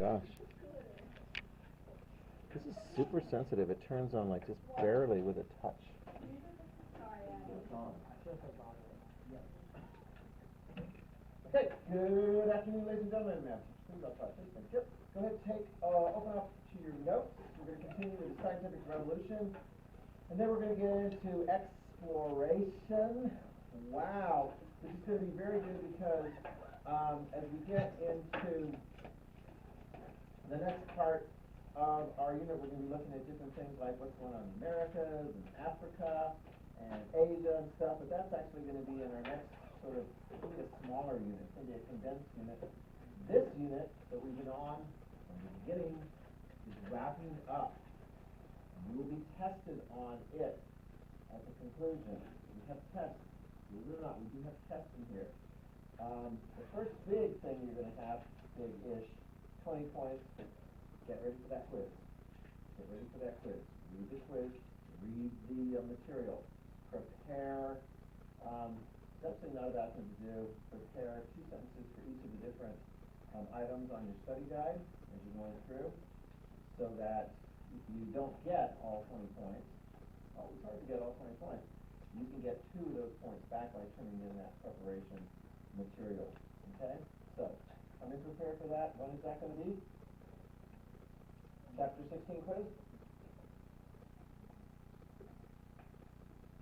gosh. This is super sensitive. It turns on like just barely with a touch. Okay, good afternoon, ladies and gentlemen. Please, I'll try this thing. Yep. Go ahead, open up to your notes. We're going to continue with the scientific revolution. And then we're going to get into exploration. Wow. This is going to be very good because as we get into the next part of our unit, we're going to be looking at different things like what's going on in Americas and Africa and Asia and stuff. But that's actually going to be in our next sort of, it's going to be a smaller unit. It's going to be a condensed unit. This unit that we've been on from the beginning is wrapping up. You will be tested on it at the conclusion. We have tests. Believe it or not, we do have tests in here. The first big thing you're going to have, big-ish, 20 points. Get ready for that quiz. Get ready for that quiz. Read the quiz. Read the material. Prepare, something not a bad thing to do, prepare 2 sentences for each of the different items on your study guide as you're going through, so that you don't get all 20 points. Always hard to get all 20 points. You can get 2 of those points back by turning in that preparation material. Okay? So, come in prepared for that. When is that going to be? Chapter 16 quiz?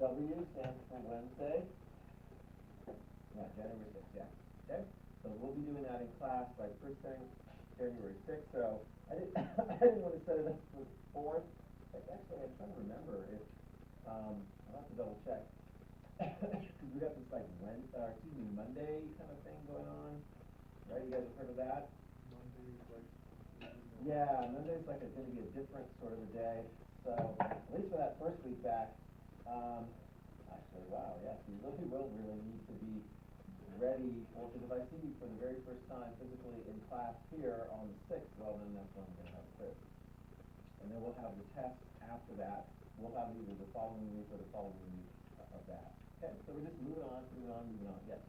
W stands for Wednesday. Yeah, January 6th, yeah. Okay? So we'll be doing that in class by first thing, January 6th. So I didn't want to set it up for the 4th. Actually, I'm trying to remember if, I'll have to double check. Because we got this like Monday kind of thing going on. Right? You guys have heard of that? Yeah, Monday's like going to be a different sort of a day. So at least for that first week back, actually, wow, yes, you really will need to be ready for, because if I see you for the very first time physically in class here on the 6th, well, then that's when I'm going to have a quiz. And then we'll have the test after that. We'll have either the following week or the following week of that. Okay, so we're just moving on. Yes?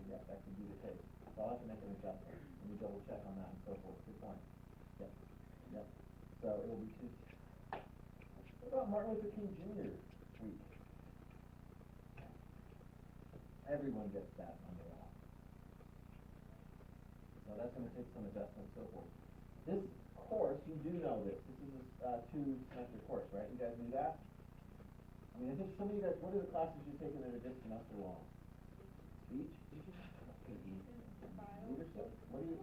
Yeah, that could be the case. So I'll have to make an adjustment. Let me double check on that and so forth. Good point. Yep. Yep. So it will be Tuesday. What about Martin Luther King Jr. week? Everyone gets that Monday off. So that's going to take some adjustment and so forth. This course, you do know this. This is a 2-semester course, right? You guys knew that? I mean, I think some of you guys, what are the classes you're taking that are this semester long? Speech? Leadership? What do you,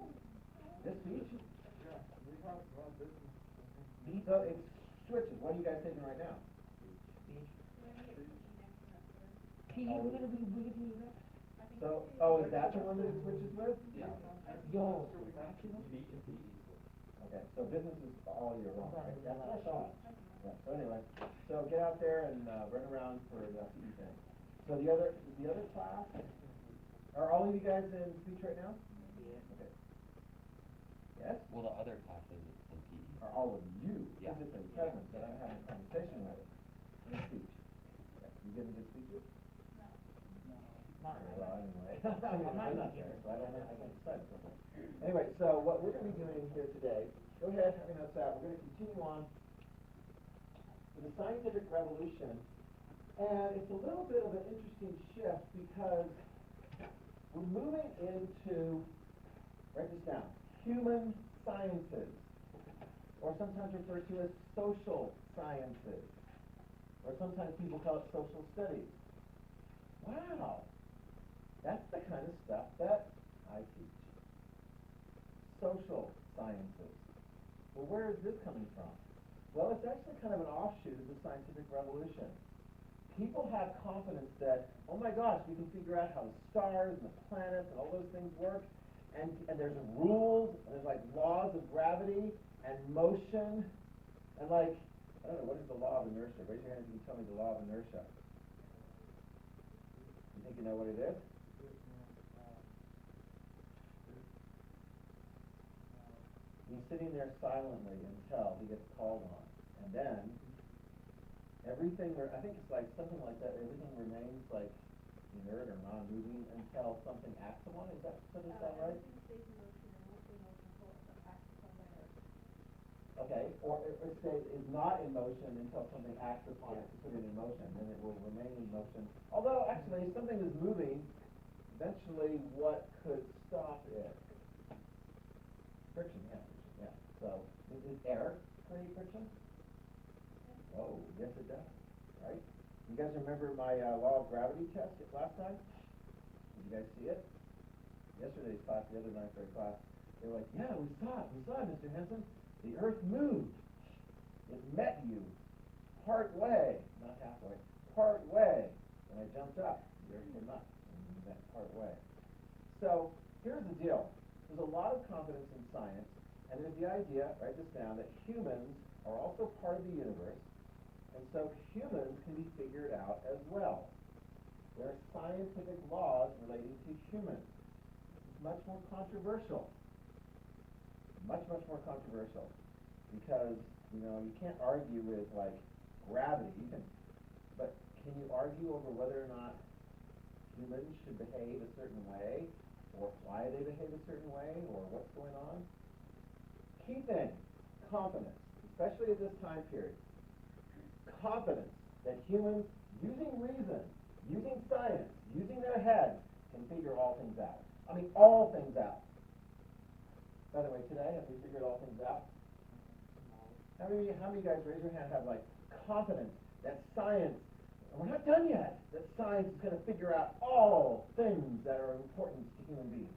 this speech? Yeah, we have business. So it switches. What are you guys taking right now? So, is that the one that it switches with? Yeah. Okay, so business is all year long. Right? That's what I thought. Yeah, so anyway, so get out there and run around for the PE thing. So the other class, are all of you guys in speech right now? Yeah. Okay. Yes? Well, the other classes in PE. Are all of you Yeah. physically present that I'm having a conversation with in speech? Okay. You giving good speeches? Not Well, anyway, I'm not there, so I can't decide something. Anyway, so what we're going to be doing here today, go ahead, have your notes out. We're going to continue on with the scientific revolution, and it's a little bit of an interesting shift because we're moving into, write this down, human sciences, or sometimes referred to as social sciences, or sometimes people call it social studies. Wow. That's the kind of stuff that I teach. Social sciences. Well, where is this coming from? Well, it's actually kind of an offshoot of the scientific revolution. People have confidence that, oh my gosh, we can figure out how the stars and the planets and all those things work, and there's rules, and there's like laws of gravity and motion, and like, I don't know, what is the law of inertia? Raise your hand if you can tell me the law of inertia. You think you know what it is? He's sitting there silently until he gets called on. And then, everything, I think it's like something like that, everything remains like inert or non-moving until something acts upon it. Is that right? Okay, or it stays is not in motion until something acts upon it to put it in motion, and it will remain in motion. Although, actually, if something is moving, eventually what could stop it? Friction, yeah. So, is air create friction? Oh, yes it does, right? You guys remember my law of gravity test last time? Did you guys see it? Yesterday's class, the other 9th grade class, they were like, yeah, we saw it, Mr. Henson. The earth moved. It met you part way, not halfway, part way. When I jumped up, the earth came up and met part way. So here's the deal. There's a lot of confidence in science, and there's the idea, write this down, that humans are also part of the universe, and so humans can be figured out as well. There are scientific laws relating to humans. It's much more controversial. Much more controversial, because you can't argue with like gravity. But can you argue over whether or not humans should behave a certain way, or why they behave a certain way, or what's going on? Key thing: confidence, especially at this time period. Confidence that humans, using reason, using science, using their head, can figure all things out. I mean, all things out. By the way, today, have we figured all things out? How many of you guys, raise your hand, have like confidence that science, and we're not done yet, that science is going to figure out all things that are important to human beings?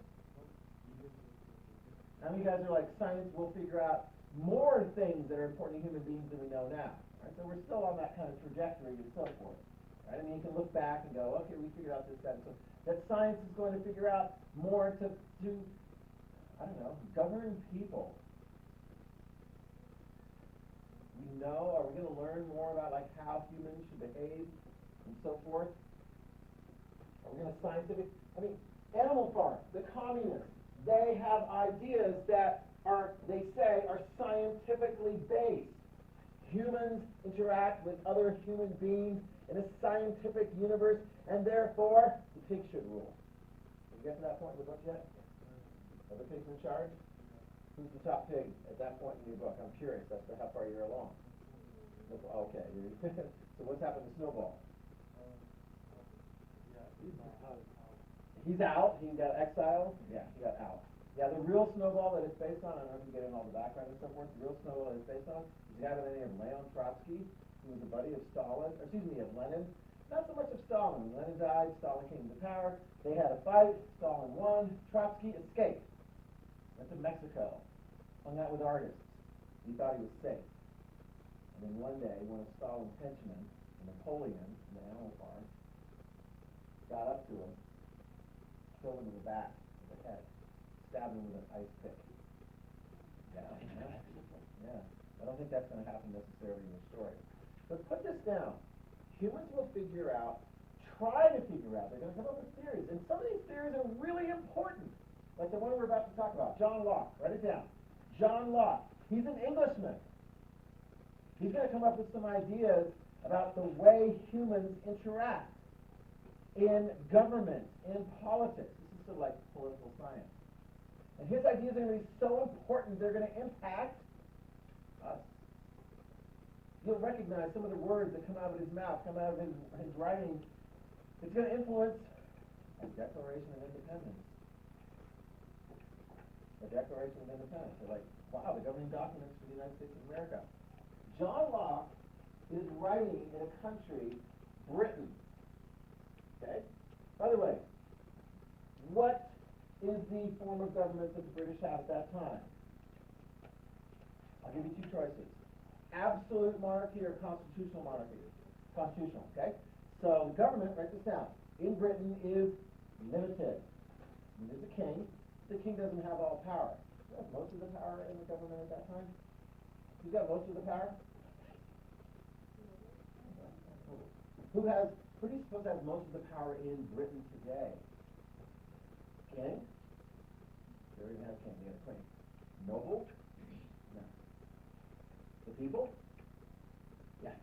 How many of you guys are like, science will figure out more things that are important to human beings than we know now? Right? So we're still on that kind of trajectory and so forth. Right? I mean, you can look back and go, okay, we figured out this, that, and so that science is going to figure out more to I don't know, govern people. Are we going to learn more about like how humans should behave and so forth? Are we going to Animal Farm, the communists, they have ideas that they say are scientifically based. Humans interact with other human beings in a scientific universe, and therefore the pig should rule. Did you get to that point in the book yet? Are the pigs in charge? Who's the top pig at that point in your book? I'm curious as to how far you're along. Okay. So what's happened to Snowball? He's out. He got exiled. Yeah, he got out. Yeah, the real Snowball that it's based on, I don't know if you get in all the background and so forth, the real Snowball that it's based on is a guy by the name of Leon Trotsky, who was a buddy of Lenin. Not so much of Stalin. When Lenin died, Stalin came to power. They had a fight. Stalin won. Trotsky escaped. Went to Mexico. Hung out with artists. He thought he was safe. And then one day, one of Stalin's henchmen, Napoleon, in the Animal Farm, got up to him, killed him in the back of the head, stabbed him with an ice pick. Yeah. I don't think that's going to happen necessarily in the story. But put this down. Humans will try to figure out, they're going to come up with theories. And some of these theories are really important. Like the one we're about to talk about, John Locke. Write it down. John Locke. He's an Englishman. He's going to come up with some ideas about the way humans interact in government, in politics. This is sort of like political science. And his ideas are going to be so important, they're going to impact us. You'll recognize some of the words that come out of his mouth, come out of his writing. It's going to influence the Declaration of Independence. The Declaration of Independence. They're like, wow, the governing documents for the United States of America. John Locke is writing in a country, Britain. Okay? By the way, what is the form of government that the British have at that time? I'll give you two choices. Absolute monarchy or constitutional monarchy? Constitutional, okay? So the government, write this down, in Britain is limited. There's a king. The king doesn't have all power. Who has most of the power in the government at that time? Who's got most of the power? Who do you suppose has most of the power in Britain today? King? They don't even have a king, they have a queen. Noble? No. The people? Yeah,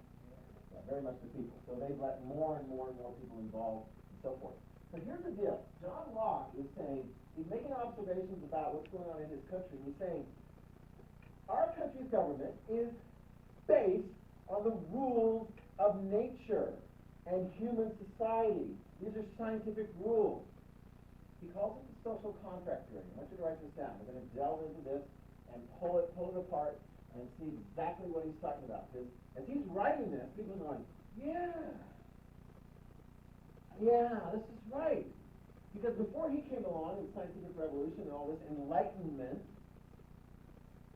very much the people. So they've let more and more people involved and so forth. So here's the deal. John Locke is saying, he's making observations about what's going on in his country. He's saying, our country's government is based on the rules of nature and human society. These are scientific rules. He calls it the social contract theory. I want you to write this down. We're going to delve into this and pull it apart and see exactly what he's talking about. Because as he's writing this, people are going, yeah, this is right. Because before he came along in the scientific revolution and all this enlightenment,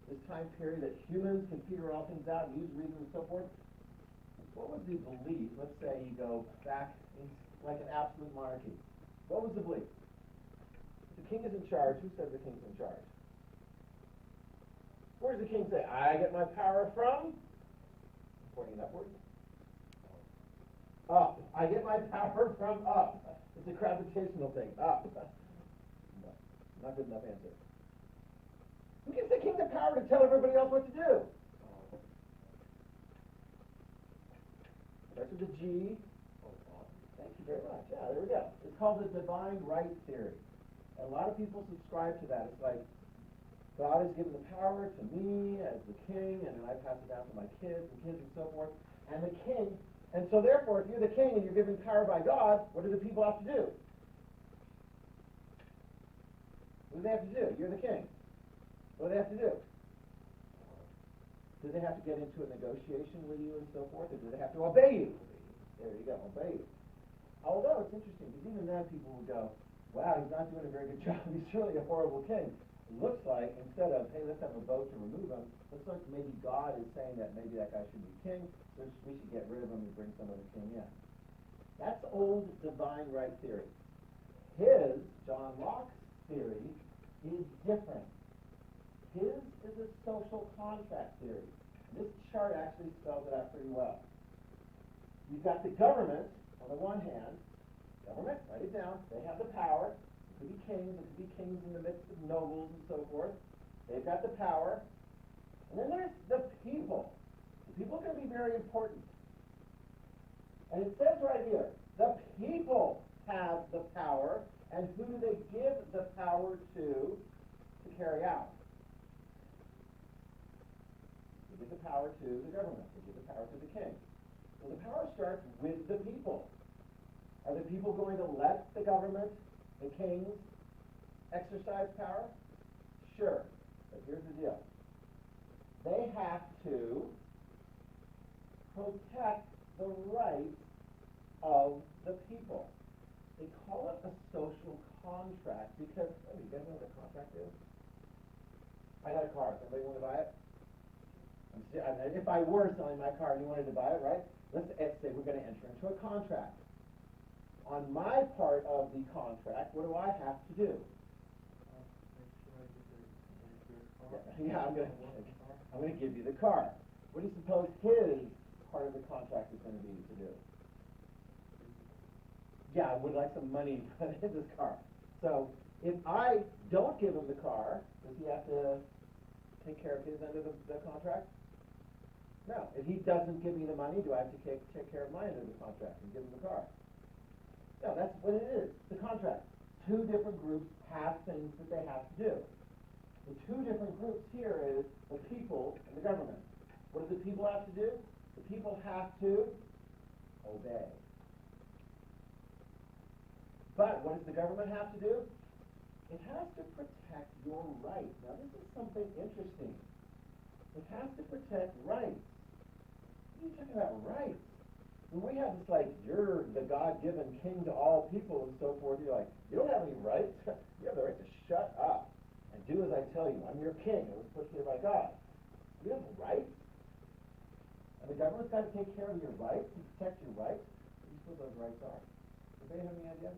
this time period that humans can figure all things out, use reason and so forth, what was the belief? Let's say you go back in like an absolute monarchy. What was the belief? The king is in charge. Who says the king's in charge? Where does the king say, I get my power from? Pointing upward. Up. I get my power from up. It's a gravitational thing. Up. No, not good enough answer. Who gives the king the power to tell everybody else what to do? Starts with a G. Thank you very much. Yeah, there we go. It's called the divine right theory. And a lot of people subscribe to that. It's like, God has given the power to me as the king, and then I pass it down to my kids and so forth. And the king, and so therefore, if you're the king and you're given power by God, what do the people have to do? What do they have to do? You're the king. What do they have to do? Do they have to get into a negotiation with you and so forth, or do they have to obey you? There you go, obey you. Although it's interesting, because even then people will go, wow, he's not doing a very good job. He's surely a horrible king. It looks like, instead of, hey, let's have a vote to remove him, looks like maybe God is saying that maybe that guy should be king, so we should get rid of him and bring some other king in. That's old divine right theory. His, John Locke's theory, is different. His is a social contract theory. This chart actually spells it out pretty well. You've got the government, on the one hand, government, write it down, they have the power. It could be kings, it could be kings in the midst of nobles and so forth. They've got the power. And then there's the people. The people are going to be very important. And it says right here, the people have the power, and who do they give the power to carry out? They give the power to the government. They give the power to the king. So the power starts with the people. Are the people going to let the government, the kings, exercise power? Sure. But here's the deal. They have to protect the rights of the people. They call it a social contract because, you guys know what a contract is? I got a car. Somebody want to buy it? If I were selling my car and you wanted to buy it, right? Let's say we're going to enter into a contract. On my part of the contract, what do I have to do? Yeah, I'm going to give you the car. What do you suppose his part of the contract is going to be to do? Yeah, I would like some money put in this car. So if I don't give him the car, does he have to take care of his end of the contract? No. If he doesn't give me the money, do I have to take care of my end of the contract and give him the car? No, that's what it is. The contract. Two different groups have things that they have to do. The two different groups here is the people and the government. What do the people have to do? The people have to obey. But what does the government have to do? It has to protect your rights. Now this is something interesting. It has to protect rights. What are you talking about rights? When we have this like, you're the God-given king to all people and so forth, you're like, you don't have any rights. You have the right to shut up and do as I tell you. I'm your king. I was put here by God. You have rights? And the government's got to take care of your rights and protect your rights. What do you suppose those rights are? Does anybody have any idea?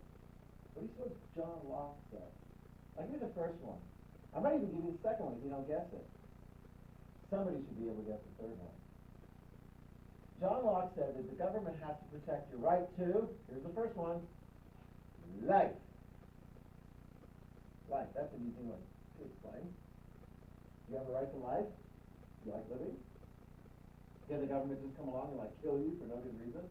What do you suppose John Locke said? I'll give you the first one. I might even give you the second one if you don't guess it. Somebody should be able to guess the third one. John Locke said that the government has to protect your right to, here's the first one, life. Life, that's an easy one to explain. You have a right to life? You like living? Can the government just come along and like kill you for no good reason?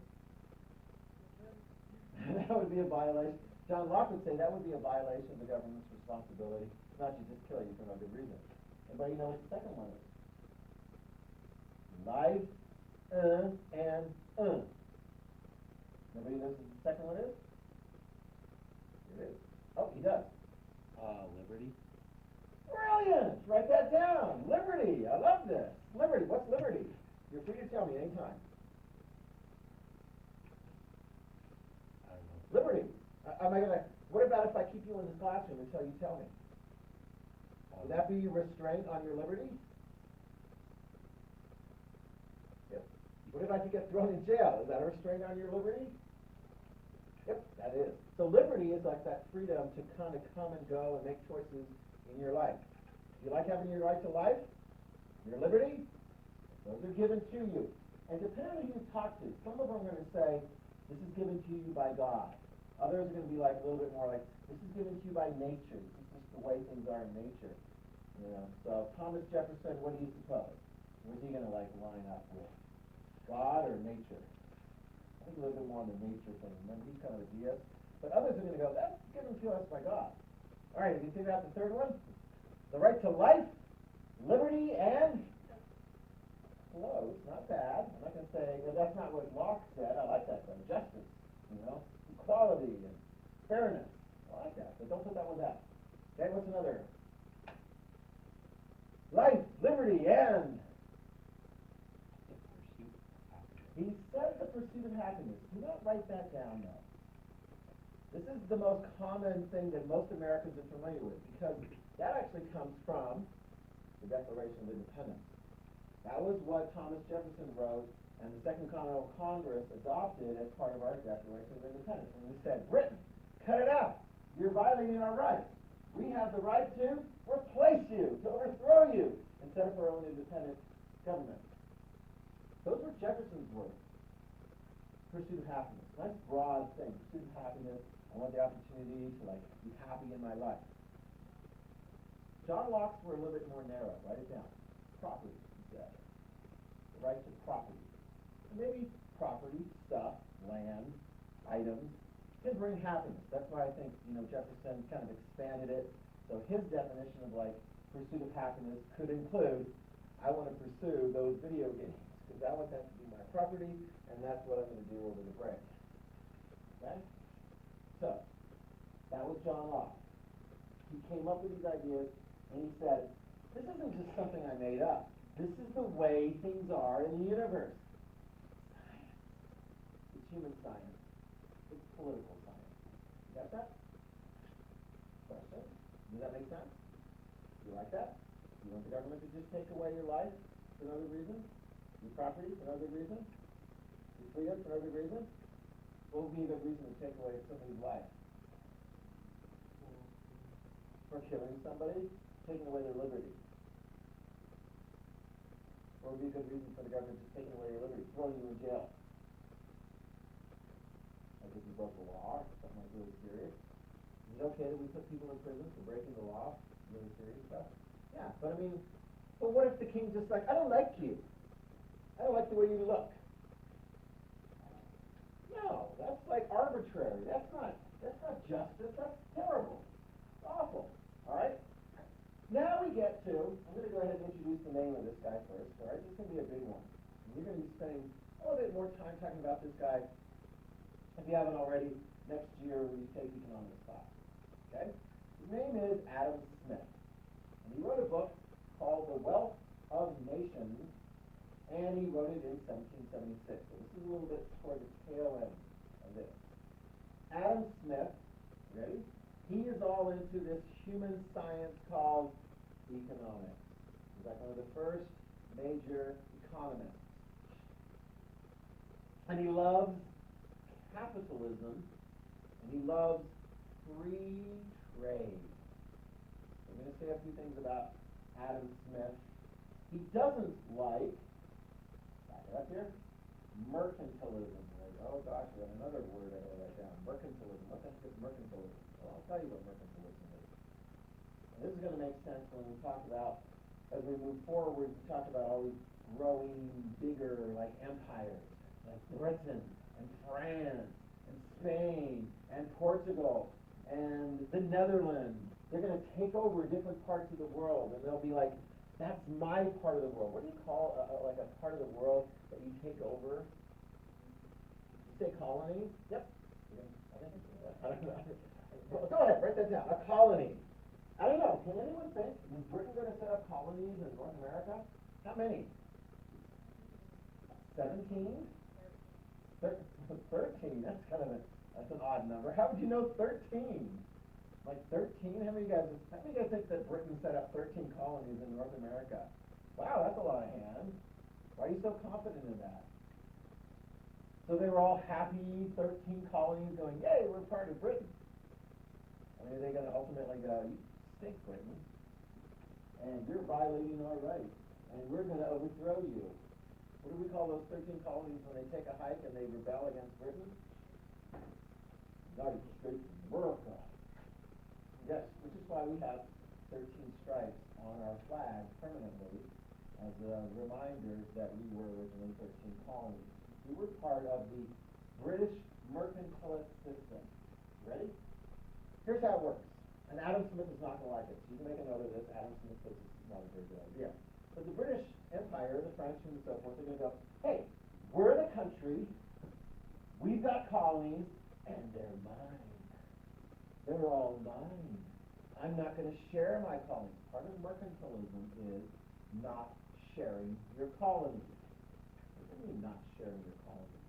That would be a violation. John Locke would say that would be a violation of the government's responsibility, not to just kill you for no good reason. Anybody know what the second one is? Life, and. Nobody knows what the second one is? Here it is. Oh, he does. Liberty. Brilliant! Write that down. Liberty. I love this. Liberty. What's liberty? You're free to tell me anytime. I don't know. Liberty. Am I gonna? What about if I keep you in the classroom until you tell me? Would that be restraint on your liberty? Yep. What if I could get thrown in jail? Is that a restraint on your liberty? Yep, that is. So liberty is like that freedom to kind of come and go and make choices in your life. You like having your right to life? Your liberty? Those are given to you. And depending on who you talk to, some of them are going to say, this is given to you by God. Others are going to be like a little bit more like, this is given to you by nature. This is just the way things are in nature. You know, so Thomas Jefferson, what do you suppose? Where's he going to like line up with? God or nature? I think a little bit more on the nature thing. Remember, he's kind of a deist. But others are going to go, that's given to us by God. All right, have you figured out the third one? The right to life, liberty, and close. Not bad. I'm not going to say, well, that's not what Locke said. I like that though. Justice, you know, equality and fairness. I like that. But don't put that one down. Okay, what's another? Life, liberty, and he said the pursuit of happiness. Do not write that down, though. This is the most common thing that most Americans are familiar with, because that actually comes from the Declaration of Independence. That was what Thomas Jefferson wrote, and the Second Continental Congress adopted as part of our Declaration of Independence. And we said, Britain, cut it out. You're violating our rights. We have the right to replace you, to overthrow you, and set up our own independent government. Those were Jefferson's words. Pursuit of happiness. Nice broad thing. Pursuit of happiness. I want the opportunity to like be happy in my life. John Locke's were a little bit more narrow. Write it down. Property, he said. The right to property. And maybe property, stuff, land, items can bring happiness. That's why I think, Jefferson kind of expanded it. So his definition of like pursuit of happiness could include, I want to pursue those video games because I want that to be my property, and that's what I'm going to do over the break. Okay? So, that was John Locke. He came up with these ideas, and he said, this isn't just something I made up. This is the way things are in the universe. Science. It's human science. It's political science. You got that? Question? Does that make sense? You like that? You want the government to just take away your life for no other reason? Your property for no other reason? Your freedom for no other reason? What would be a good reason to take away somebody's life? For killing somebody? Taking away their liberty. What would be a good reason for the government just taking away your liberty? Throwing you in jail. Like if you broke the law or something like really serious. Is it okay that we put people in prison for breaking the law? Really serious stuff? Yeah, but but what if the king's just like, I don't like you. I don't like the way you look. No, that's like arbitrary. That's not justice. That's terrible. It's awful. All right? Now we get to, I'm going to go ahead and introduce the name of this guy first. All right? This is going to be a big one. And we're going to be spending a little bit more time talking about this guy. If you haven't already, next year when you take economics class. Okay? His name is Adam Smith. And he wrote a book called The Wealth of Nations, and he wrote it in 1776. So this is a little bit toward the tail end of this. Adam Smith, ready? He is all into this human science called economics. He's like one of the first major economists. And he loves capitalism, and he loves free trade. I'm going to say a few things about Adam Smith. He doesn't like, back it up here, mercantilism. Oh gosh, we have another word I gotta write down. Mercantilism. What the heck is mercantilism? Well, I'll tell you what mercantilism is. And this is going to make sense when we talk about, as we move forward, we talk about all these growing, bigger, like empires, like Britain and France and Spain and Portugal and the Netherlands. They're going to take over different parts of the world, and they'll be like, that's my part of the world. What do you call like a part of the world that you take over? You say colony? Yep. I think I don't know. Well, go ahead, write that down. A colony. I don't know. Can anyone think? Is Britain going to set up colonies in North America? How many? 17? 13. That's an odd number. How would you know 13? Like 13? How many guys think that Britain set up 13 colonies in North America? Wow, that's a lot of hands. Why are you so confident in that? So they were all happy, 13 colonies going, yay, we're part of Britain. I mean, are they going to ultimately go, you stink, Britain, and you're violating our rights, and we're going to overthrow you? What do we call those 13 colonies when they take a hike and they rebel against Britain? United States of America. Yes, which is why we have 13 stripes on our flag permanently as reminders that we were originally 13 colonies. We were part of the British mercantilist system. Ready? Here's how it works. And Adam Smith is not going to like it. So you can make a note of this. Adam Smith says this is not a very good idea. But the British Empire, the French and so forth, they're going to go, hey, we're the country, we've got colonies, and they're mine. They're all mine. I'm not going to share my colonies. Part of mercantilism is not sharing your colonies. What do you mean not sharing your colonies?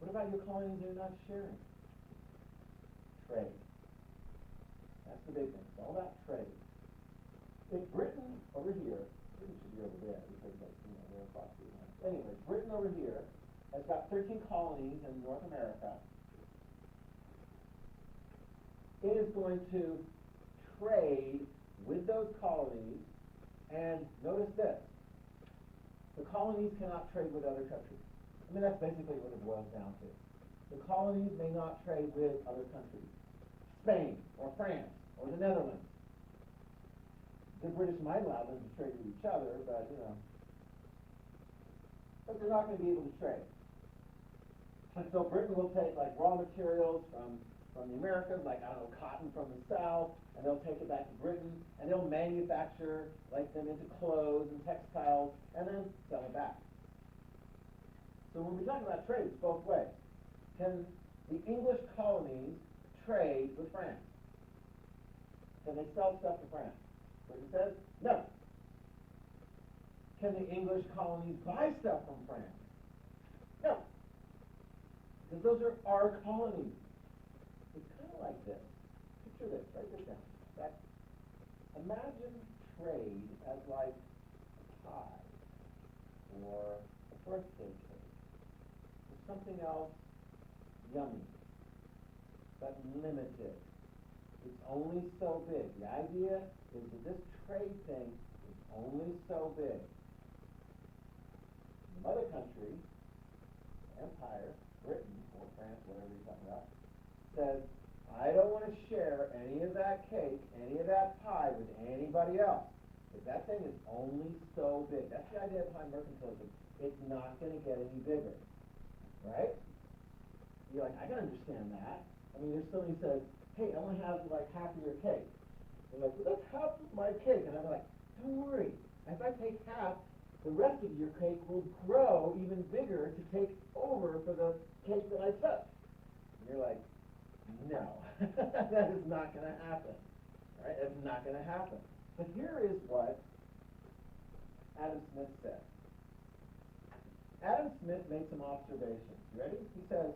What about your colonies you're not sharing? Trade. That's the big thing. It's all about trade. If Britain over here, Britain should be over there because they're across the line. Anyway, Britain over here has got 13 colonies in North America. It is going to trade with those colonies, and notice this. The colonies cannot trade with other countries. I mean, that's basically what it boils down to. The colonies may not trade with other countries. Spain, or France, or the Netherlands. The British might allow them to trade with each other, but, but they're not going to be able to trade. And so Britain will take, like, raw materials from the Americas, like, I don't know, cotton from the South, and they'll take it back to Britain, and they'll manufacture, like, them into clothes and textiles, and then sell it back. So when we talk about trade, it's both ways. Can the English colonies trade with France? Can they sell stuff to France? Britain says, no. Can the English colonies buy stuff from France? No. Because those are our colonies. It's kind of like this. Picture this. Write this down. Imagine trade as like a pie or a birthday cake or something else yummy but limited. It's only so big. The idea is that this trade thing is only so big. The mother country, empire, Britain or France, whatever you're talking about, says, I don't want to share any of that cake, any of that pie with anybody else. Because that thing is only so big. That's the idea behind mercantilism. It's not going to get any bigger. Right? You're like, I can understand that. I mean, there's somebody who says, hey, I want to have like half of your cake. They're like, well, that's half of my cake. And I'm like, don't worry. If I take half, the rest of your cake will grow even bigger to take over for the cake that I took. And you're like, no, that is not going to happen. Right? It's not going to happen. But here is what Adam Smith said. Adam Smith made some observations. You ready? He says,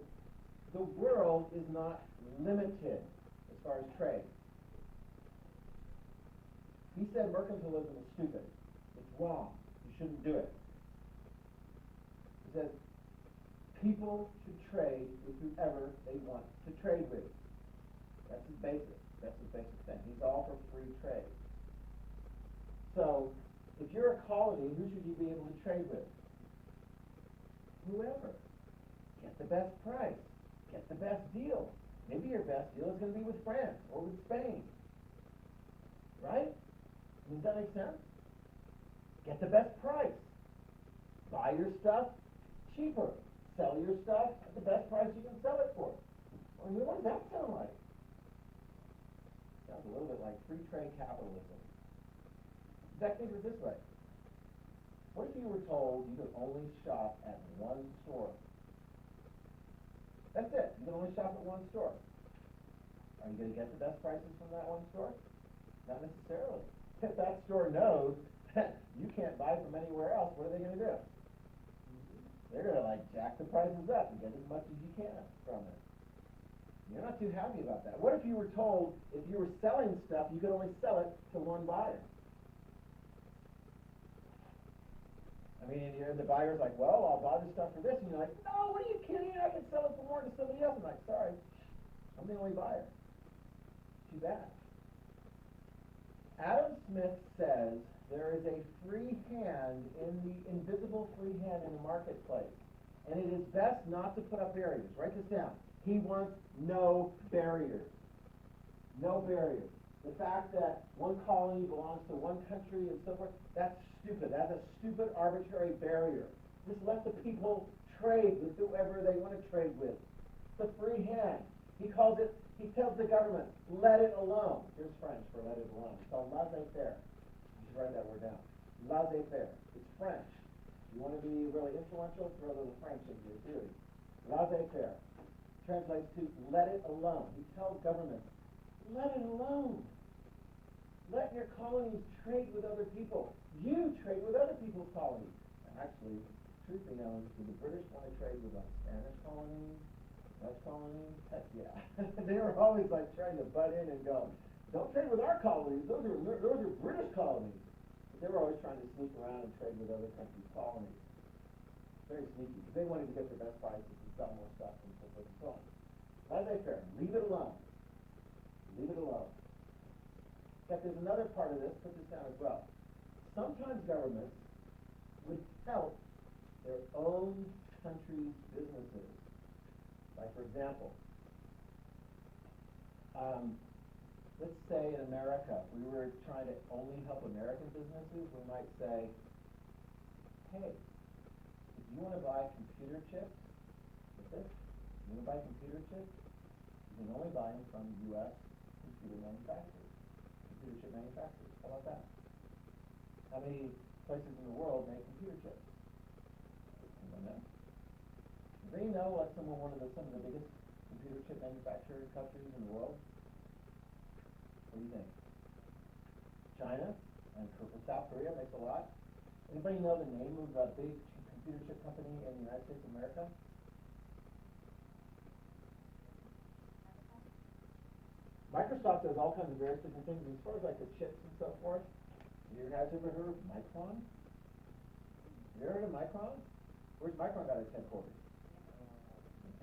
the world is not limited as far as trade. He said mercantilism is stupid. It's wrong. You shouldn't do it. He says people should trade with whoever they want to trade with. That's his basic. That's his basic thing. He's all for free trade. So, if you're a colony, who should you be able to trade with? Whoever. Get the best price. Get the best deal. Maybe your best deal is going to be with France or with Spain. Right? Does that make sense? Get the best price. Buy your stuff cheaper. sell your stuff at the best price you can sell it for. I mean, what does that sound like? Sounds a little bit like free trade capitalism. In fact, think of it this way. What if you were told you could only shop at one store? That's it. You can only shop at one store. Are you going to get the best prices from that one store? Not necessarily. If that store knows that you can't buy from anywhere else, what are they going to do? They're going to like jack the prices up and get as much as you can from it. You're not too happy about that. What if you were told if you were selling stuff, you could only sell it to one buyer? I mean, the buyer's like, well, I'll buy this stuff for this. And you're like, no, what are you kidding? I can sell it for more to somebody else. I'm like, sorry, I'm the only buyer. Too bad. Adam Smith says there is a free hand in the invisible free hand in the marketplace. And it is best not to put up barriers. Write this down. He wants no barriers. No barriers. The fact that one colony belongs to one country and so forth, that's stupid. That's a stupid arbitrary barrier. Just let the people trade with whoever they want to trade with. It's a free hand. He tells the government, let it alone. Here's French for let it alone. It's called laissez-faire. You should write that word down. Laissez-faire. It's French. You want to be really influential, throw the French into your theory. Laissez-faire translates to let it alone. He tells government, let it alone. Let your colonies trade with other people. You trade with other people's colonies. And actually, truth be known, do the British want to trade with like Spanish colonies, Dutch colonies? Heck yeah. They were always like trying to butt in and go, don't trade with our colonies. Those are British colonies. But they were always trying to sneak around and trade with other countries' colonies. Very sneaky. Because they wanted to get the best prices and sell more stuff and so forth and so on. Laissez-faire. Leave it alone. Leave it alone. In fact, there's another part of this. Put this down as well. Sometimes governments would help their own country's businesses. Like, for example, let's say in America, we were trying to only help American businesses. We might say, hey, if you want to buy computer chips, you want to buy computer chips, you can only buy them from U.S. computer manufacturers, computer chip manufacturers. How about that? How many places in the world make computer chips? Anyone know? Does anyone know what some of the biggest computer chip manufacturing countries in the world? What do you think? China and South Korea makes a lot. Anybody know the name of a big computer chip company in the United States of America? Microsoft does all kinds of various different things as far as like the chips and so forth. You guys ever heard of Micron? You ever heard of Micron? Where's Micron got its headquarters?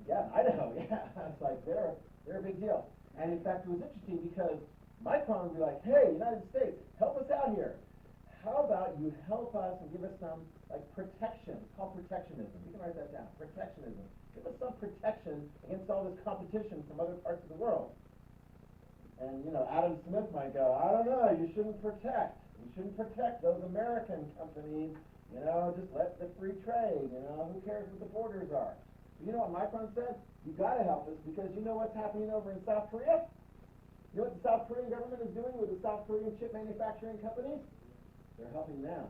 Yeah, Idaho. Yeah, it's like they're a big deal. And in fact, it was interesting because Micron would be like, hey, United States, help us out here. How about you help us and give us some like protection? It's called protectionism. You can write that down. Protectionism. Give us some protection against all this competition from other parts of the world. And Adam Smith might go, I don't know, you shouldn't protect. You shouldn't protect those American companies. Just let the free trade. Who cares what the borders are? But you know what Micron said? You got to help us because you know what's happening over in South Korea? You know what the South Korean government is doing with the South Korean chip manufacturing companies? They're helping them.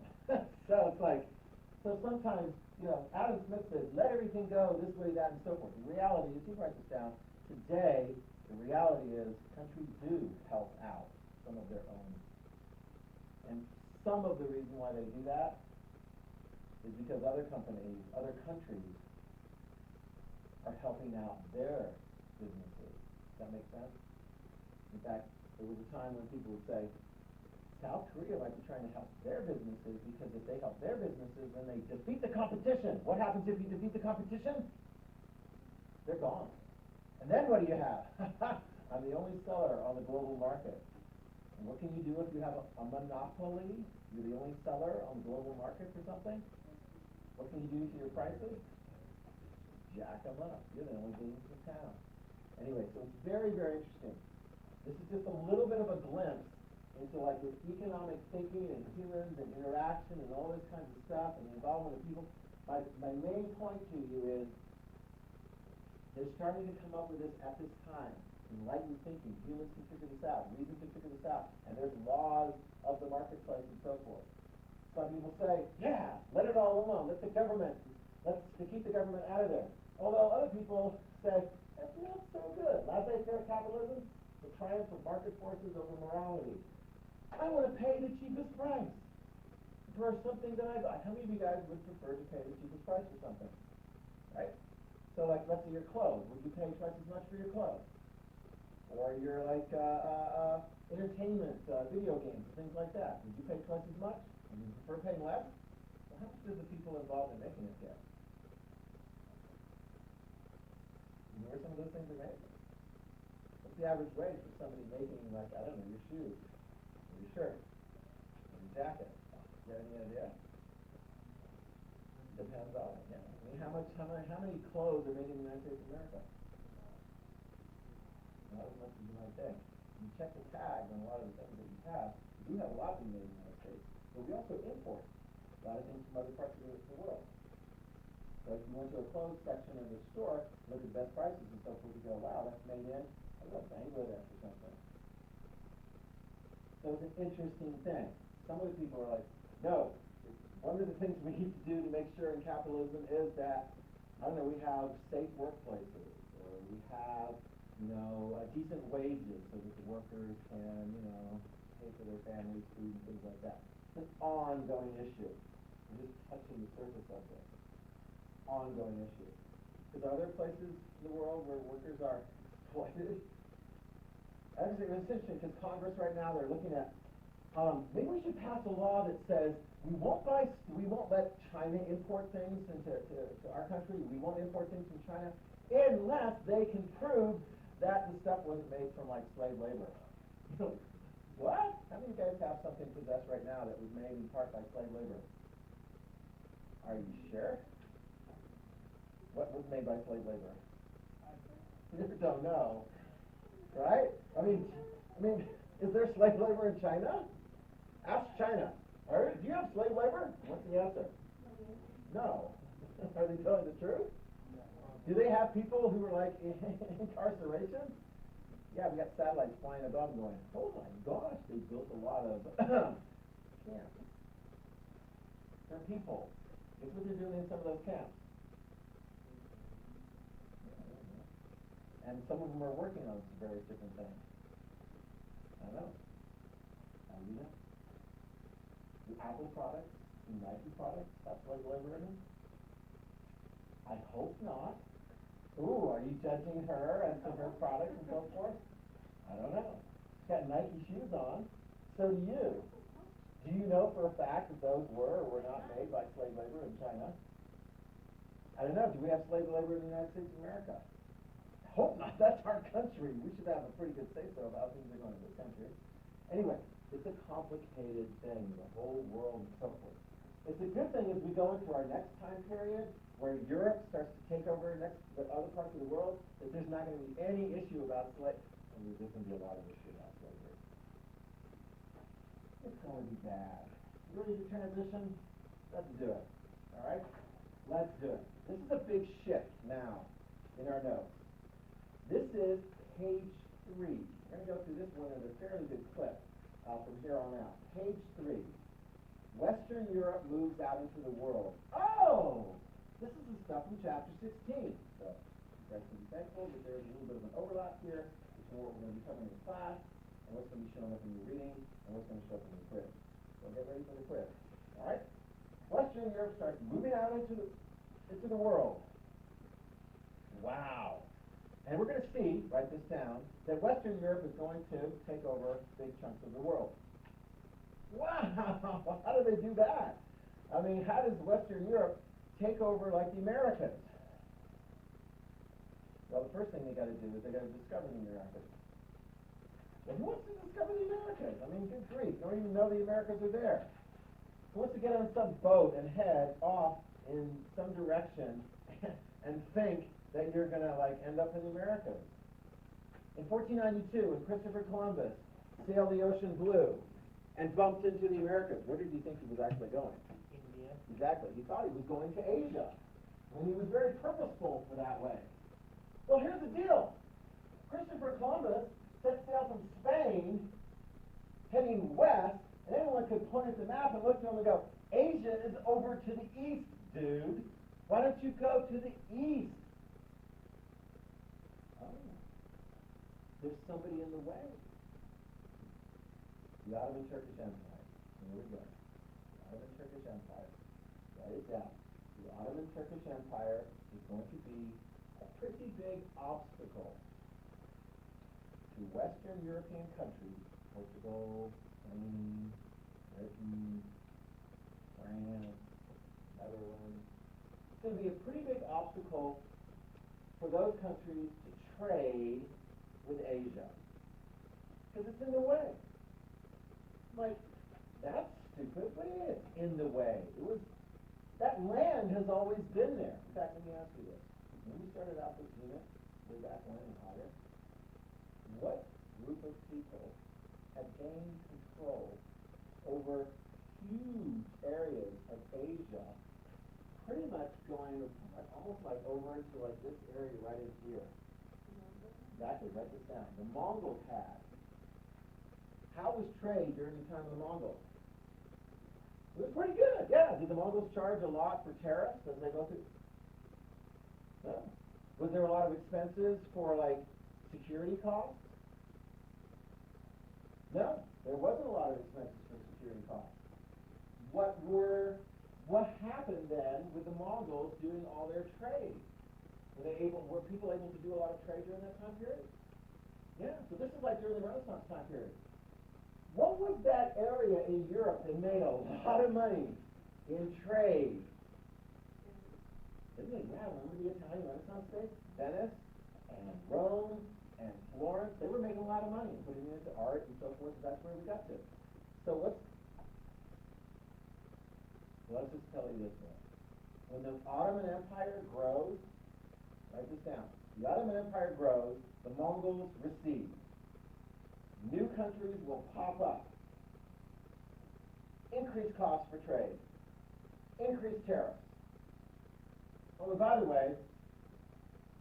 So it's like, sometimes, Adam Smith says, let everything go this way, that, and so forth. The reality is, you can write this down, today, the reality is countries do help out some of their own. And some of the reason why they do that is because other countries are helping out their businesses. Does that make sense? In fact, there was a time when people would say, South Korea might be trying to help their businesses because if they help their businesses, then they defeat the competition. What happens if you defeat the competition? They're gone. And then what do you have? I'm the only seller on the global market. And what can you do if you have a monopoly? You're the only seller on the global market for something? What can you do to your prices? Jack them up. You're the only business in town. Anyway, so it's very, very interesting. This is just a little bit of a glimpse into like this economic thinking and humans and interaction and all this kinds of stuff and the involvement of people. My main point to you is They're starting to come up with this at this time. Enlightened thinking. Humans can figure this out. Reason can figure this out. And there's laws of the marketplace and so forth. Some people say, yeah, let it all alone. Let the government, let's keep the government out of there. Although other people say, that's not so good. Laissez-faire capitalism, the triumph of market forces over morality. I want to pay the cheapest price for something that I buy. How many of you guys would prefer to pay the cheapest price for something? Right? So like, let's say your clothes. Would you pay twice as much for your clothes? Or your like entertainment, video games, things like that. Would you pay twice as much? Would you prefer paying less? Well, how much do the people involved in making it get? You know where some of those things are made? What's the average wage for somebody making, like, I don't know, your shoes, or your shirt, or your jacket? Do you have any idea? Depends on it, yeah. I mean, how many clothes are made in the United States of America? Not as much as you might think. You check the tag on a lot of the things that you have. We do have a lot being made in the United States, but we also import a lot of things from other parts of the world. So if you went to a clothes section in the store, look at the best prices and so forth, you go, wow, that's made in, I don't know, Bangladesh or something. So it's an interesting thing. Some of the people are like, no, one of the things we need to do to make sure in capitalism is that, I don't know, we have safe workplaces, or we have, decent wages so that the workers can, pay for their families' food and things like that. It's an ongoing issue. We're just touching the surface of this. Ongoing issue. Because are there places in the world where workers are exploited? Actually, it's interesting because Congress right now, they're looking at, maybe we should pass a law that says we won't let China import things to our country. We won't import things from China unless they can prove that the stuff wasn't made from like slave labor. What? How many of you guys have something possessed right now that was made in part by slave labor? Are you sure? What was made by slave labor? You don't know, right? I mean, is there slave labor in China? Ask China. Do you have slave labor? What's the answer? No. Are they telling the truth? Do they have people who are like in incarceration? Yeah, we got satellites flying above going, oh my gosh, they built a lot of camps. They're people. Guess what they're doing in some of those camps? And some of them are working on various different things. I know. How do you know? Do Apple products, do Nike products have slave labor in them? I hope not. Ooh, are you judging her as to her products and so forth? I don't know. She's got Nike shoes on. So do you. Do you know for a fact that those were or were not made by slave labor in China? I don't know. Do we have slave labor in the United States of America? I hope not. That's our country. We should have a pretty good say-so about things that are going in this country. Anyway, it's a complicated thing, the whole world and so forth. It's a good thing as we go into our next time period, where Europe starts to take over the other parts of the world, that there's not going to be any issue about slavery. I mean, there's going to be a lot of issue about slavery. It's going to be bad. You ready to transition? Let's do it. All right? Let's do it. This is a big shift now in our notes. This is page 3. We're going to go through this one at a fairly good clip from here on out. Page 3. Western Europe moves out into the world. Oh! This is the stuff from chapter 16. So you guys can be thankful that there's a little bit of an overlap here between what we're going to be covering in class and what's going to be showing up in your reading and what's going to show up in the quiz. So get ready for the quiz. All right? Western Europe starts moving out into the world. Wow. And we're going to see, write this down, that Western Europe is going to take over big chunks of the world. Wow! How do they do that? I mean, how does Western Europe take over like the Americas? Well, the first thing they got to do is they got to discover the Americas. Well, who wants to discover the Americas? I mean, good grief, you don't even know the Americas are there. Who wants to get on some boat and head off in some direction and think that you're going to like end up in the Americas? In 1492, when Christopher Columbus sailed the ocean blue and bumped into the Americas, where did he think he was actually going? Exactly. He thought he was going to Asia. And he was very purposeful for that way. Well, here's the deal. Christopher Columbus set sail from Spain, heading west, and anyone could point at the map and look to him and go, Asia is over to the east, dude. Why don't you go to the east? Oh, there's somebody in the way. The Ottoman Turkish Empire. Here we go. The Ottoman Turkish Empire. Write it down. The Ottoman Turkish Empire is going to be a pretty big obstacle to Western European countries, Portugal, Spain, Britain, France, Netherlands. It's going to be a pretty big obstacle for those countries to trade with Asia, because it's in the way. Like, that's stupid, but it is in the way. That land has always been there. In fact, let me ask you this. When we started out this unit, way back when in August, what group of people had gained control over huge areas of Asia, pretty much going almost like over to like this area right in here? Exactly, write this down. The Mongols had. How was trade during the time of the Mongols? It was pretty good, yeah. Did the Mongols charge a lot for tariffs as they go through? No. Was there a lot of expenses for like security costs? No, there wasn't a lot of expenses for security costs. What happened then with the Mongols doing all their trade? Were people able to do a lot of trade during that time period? Yeah, so this is like during the Renaissance time period. What was that area in Europe that made a lot of money in trade? Isn't it? Yeah, remember the Italian Renaissance days? Venice and Rome and Florence, they were making a lot of money, putting it into art and so forth, and that's where we got to. So let's just tell you this way. When the Ottoman Empire grows, write this down. The Ottoman Empire grows, the Mongols recede. New countries will pop up. Increased costs for trade. Increased tariffs. Oh, and by the way,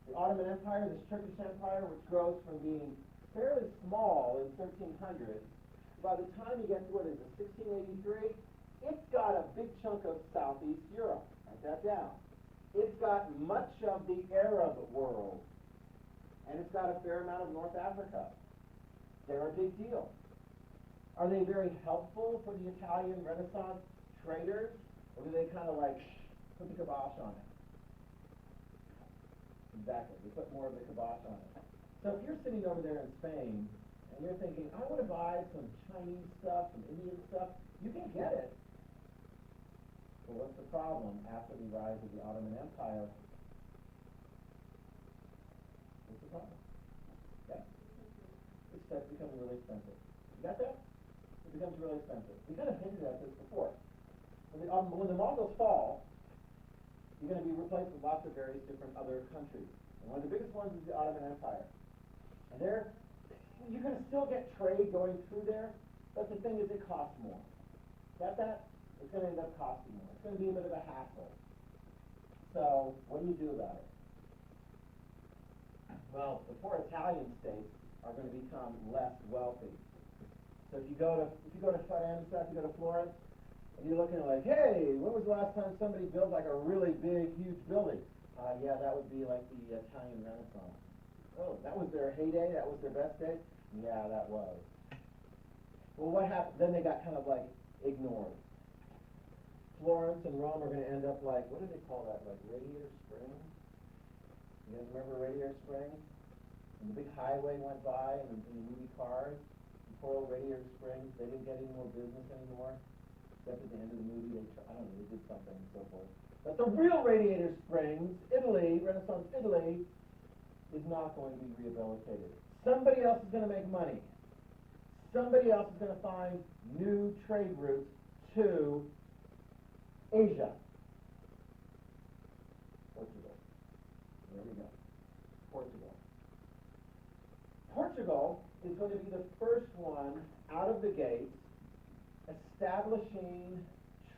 the Ottoman Empire, this Turkish Empire, which grows from being fairly small in 1300, by the time you get to what is it, 1683, it's got a big chunk of Southeast Europe. Write that down. It's got much of the Arab world, and it's got a fair amount of North Africa. They're a big deal. Are they very helpful for the Italian Renaissance traders, or do they kind of like put the kibosh on it? Exactly, they put more of the kibosh on it. So if you're sitting over there in Spain, and you're thinking, I want to buy some Chinese stuff, some Indian stuff, you can get it. But what's the problem after the rise of the Ottoman Empire? What's the problem? Yeah. It starts becoming really expensive. You got that? It becomes really expensive. We kind of hinted at this before. When the Mongols fall, you're going to be replaced with lots of various different other countries. And one of the biggest ones is the Ottoman Empire. And you're going to still get trade going through there, but the thing is it costs more. Got that? It's going to end up costing more. It's going to be a bit of a hassle. So what do you do about it? Well, the poor Italian states are going to become less wealthy. So if you go to Firenze, if you go to Florence, and you're looking at like, hey, when was the last time somebody built like a really big, huge building? Yeah, that would be like the Italian Renaissance. Oh, that was their heyday? That was their best day? Yeah, that was. Well, what happened? Then they got kind of like ignored. Florence and Rome are going to end up like, what do they call that? Like Radiator Springs? You guys remember Radiator Springs? And the big highway went by and the movie Cars. And poor old Radiator Springs, they didn't get any more business anymore. Except at the end of the movie, they did something and so forth. But the real Radiator Springs, Italy, Renaissance Italy, is not going to be rehabilitated. Somebody else is going to make money. Somebody else is going to find new trade routes to Asia. Portugal. There we go. Portugal. Portugal is going to be the first one out of the gates establishing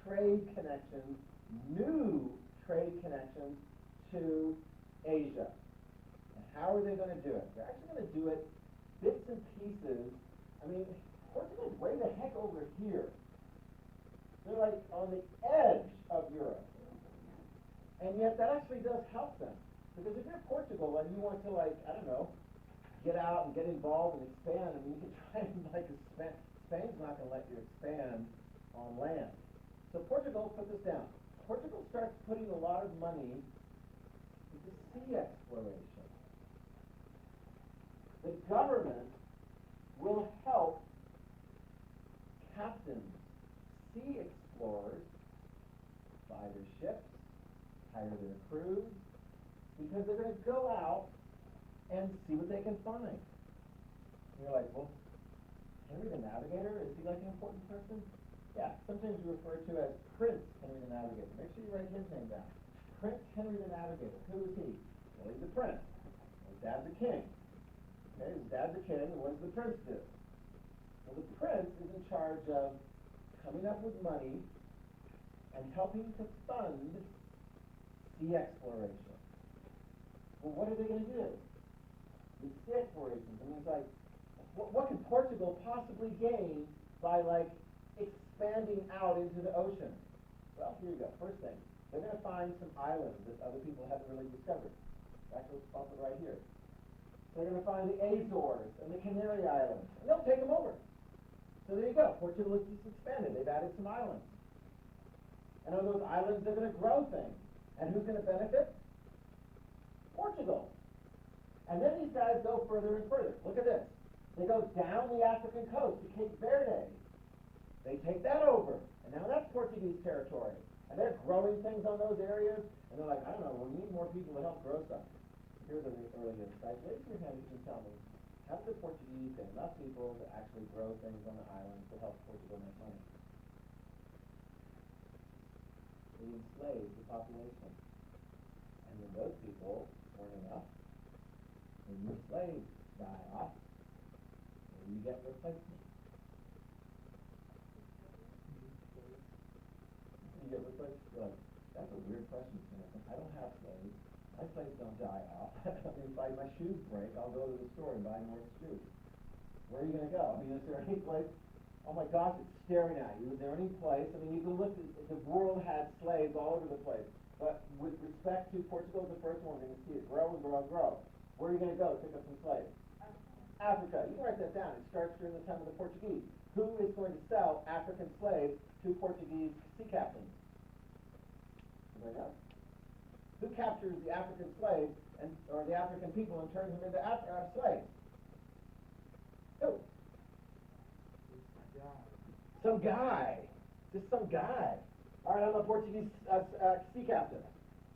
trade connections, new trade connections to Asia. And How are they going to do it? They're actually going to do it bits and pieces. I mean, Portugal's way the heck over here. They're like on the edge of Europe. And yet that actually does help them. Because if you're Portugal and you want to, like, I don't know, get out and get involved and expand, I mean, you can try and like expand. Spain's not going to let you expand on land. So Portugal, put this down. Portugal starts putting a lot of money into sea exploration. The government will help captains, sea explorers, buy their ships, hire their crews, because they're going to go out and see what they can find. And you're like, well, Henry the Navigator, is he like an important person? Yeah, sometimes we refer to as Prince Henry the Navigator. Make sure you write his name down. Prince Henry the Navigator. Who is he? Well, he's the prince. His dad's the king. Okay, his dad's the king, and what does the prince do? Well, the prince is in charge of coming up with money and helping to fund sea exploration. Well, what are they going to do? The sea exploration. I mean, it's like, what can Portugal possibly gain by, like, expanding out into the ocean? Well, here you go. First thing, they're going to find some islands that other people haven't really discovered. Actually, it's off it right here. They're going to find the Azores and the Canary Islands, and they'll take them over. So there you go. Portugal has just expanded. They've added some islands. And on those islands, they're going to grow things. And who's going to benefit? Portugal. And then these guys go further and further. Look at this. They go down the African coast to Cape Verde. They take that over. And now that's Portuguese territory. And they're growing things on those areas. And they're like, I don't know, we need more people to help grow stuff. Here's the early insight. Raise your hand if you can tell me, how did the Portuguese get enough people to actually grow things on the island to help Portugal make money? They enslaved the population. And when those people weren't enough, when your slaves die off, you get replacement. You get replacement. You're like, that's a weird question, Samantha. I don't have slaves. My slaves don't die off. If my shoes break, I'll go to the store and buy more shoes. Where are you going to go? I mean, is there any place? Oh my gosh, it's staring at you. Is there any place? I mean, you can look, the world had slaves all over the place. But with respect to Portugal, the first one, you're going to see it grow and grow and grow. Where are you going to go to pick up some slaves? Africa. You can write that down. It starts during the time of the Portuguese. Who is going to sell African slaves to Portuguese sea captains? Anybody know? Who captures the African slaves or the African people and turns them into slaves? Who? Some guy. Just some guy. All right, I'm a Portuguese sea captain.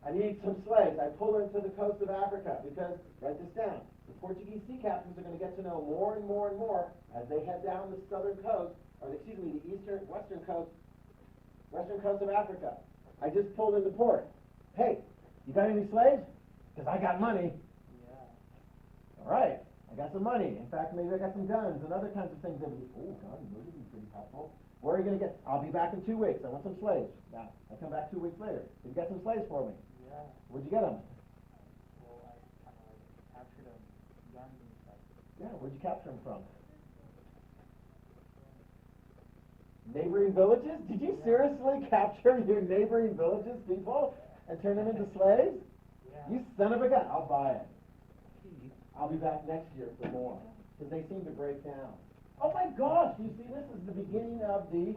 I need some slaves. I pull into the coast of Africa because, write this down, the Portuguese sea captains are going to get to know more and more and more as they head down the southern coast, or excuse me, the western coast of Africa. I just pulled into port. Hey, you got any slaves? Because I got money. Yeah. All right, I got some money. In fact, maybe I got some guns and other kinds of things that would be, guns, those would be pretty helpful. Where are you going to get? I'll be back in 2 weeks. I want some slaves. Now, I come back 2 weeks later. You got some slaves for me? Yeah. Where'd you get them? Well, I kind of like captured them, guns and stuff. Yeah, where'd you capture them from? Neighboring villages? Did you seriously capture your neighboring villages, people, and turn them into slaves? Yeah. You son of a gun. I'll buy it. I'll be back next year for more, because they seem to break down. Oh my gosh, you see, this is the beginning of the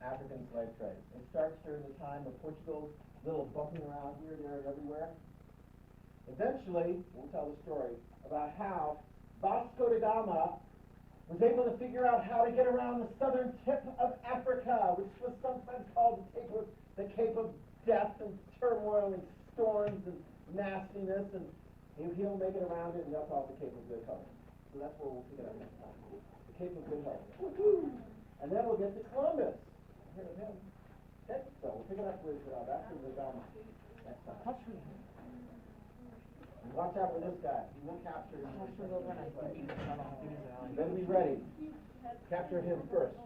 African slave trade. It starts during the time of Portugal's little bumping around here, there, and everywhere. Eventually, we'll tell the story about how Vasco da Gama was able to figure out how to get around the southern tip of Africa, which was sometimes called the Cape of Death and turmoil and storms and nastiness, and he'll make it around it, and they'll call it the Cape of Good Hope. So that's where we'll pick it up next time. The Cape of Good Hope. And then we'll get to Columbus. Here it is. Okay, so we'll pick it up with Vasco da Gama next time. And watch out for this guy. He will capture him. You better be ready. Capture him first.